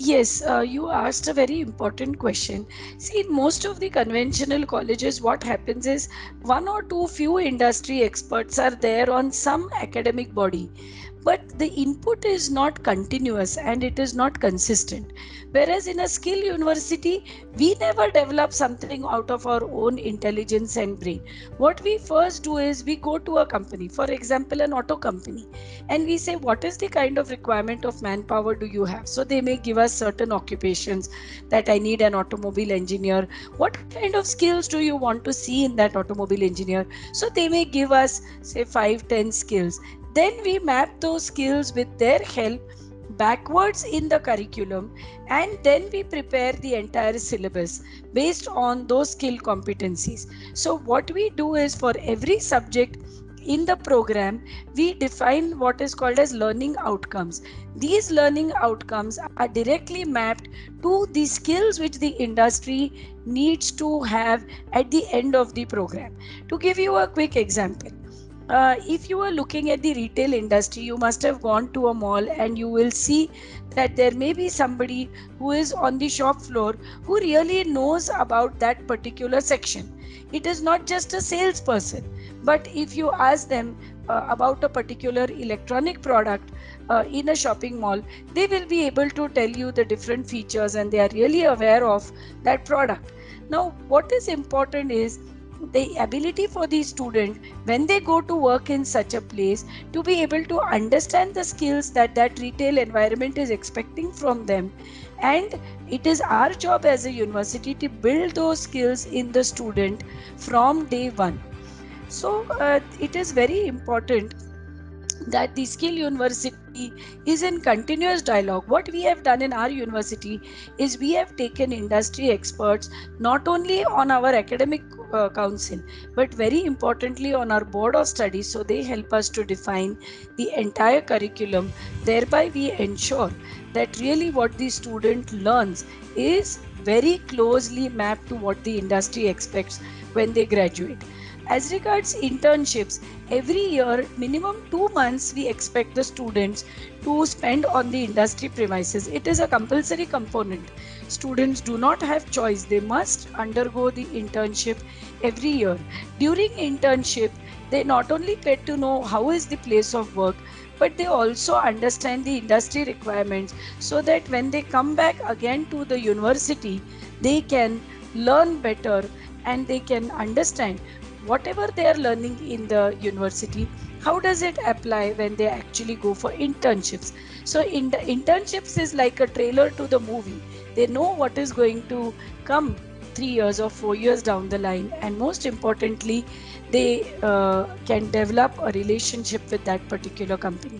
Yes, you asked a very important question. See, in most of the conventional colleges, what happens is one or two few industry experts are there on some academic body, but the input is not continuous and it is not consistent. Whereas in a skill university, we never develop something out of our own intelligence and brain. What we first do is we go to a company, for example, an auto company, and we say, what is the kind of requirement of manpower do you have? So they may give us certain occupations, that I need an automobile engineer. What kind of skills do you want to see in that automobile engineer? So they may give us, say, 5, 10 skills. Then we map those skills with their help backwards in the curriculum, and then we prepare the entire syllabus based on those skill competencies. So what we do is, for every subject in the program, we define what is called as learning outcomes. These learning outcomes are directly mapped to the skills which the industry needs to have at the end of the program. To give you a quick example, if you are looking at the retail industry, you must have gone to a mall and you will see that there may be somebody who is on the shop floor who really knows about that particular section. It is not just a salesperson, but if you ask them about a particular electronic product in a shopping mall, they will be able to tell you the different features and they are really aware of that product. Now, what is important is the ability for the student, when they go to work in such a place, to be able to understand the skills that that retail environment is expecting from them. And it is our job as a university to build those skills in the student from day one. So it is very important that the skill university is in continuous dialogue. What we have done in our university is we have taken industry experts not only on our academic council, but very importantly on our board of studies, so they help us to define the entire curriculum. Thereby we ensure that really what the student learns is very closely mapped to what the industry expects when they graduate. As regards internships, every year, minimum 2 months, we expect the students to spend on the industry premises. It is a compulsory component. Students do not have choice. They must undergo the internship every year. During internship, they not only get to know how is the place of work, but they also understand the industry requirements, so that when they come back again to the university, they can learn better and they can understand whatever they are learning in the university, how does it apply when they actually go for internships. So in the internships is like a trailer to the movie. They know what is going to come 3 years or 4 years down the line, and most importantly, they can develop a relationship with that particular company.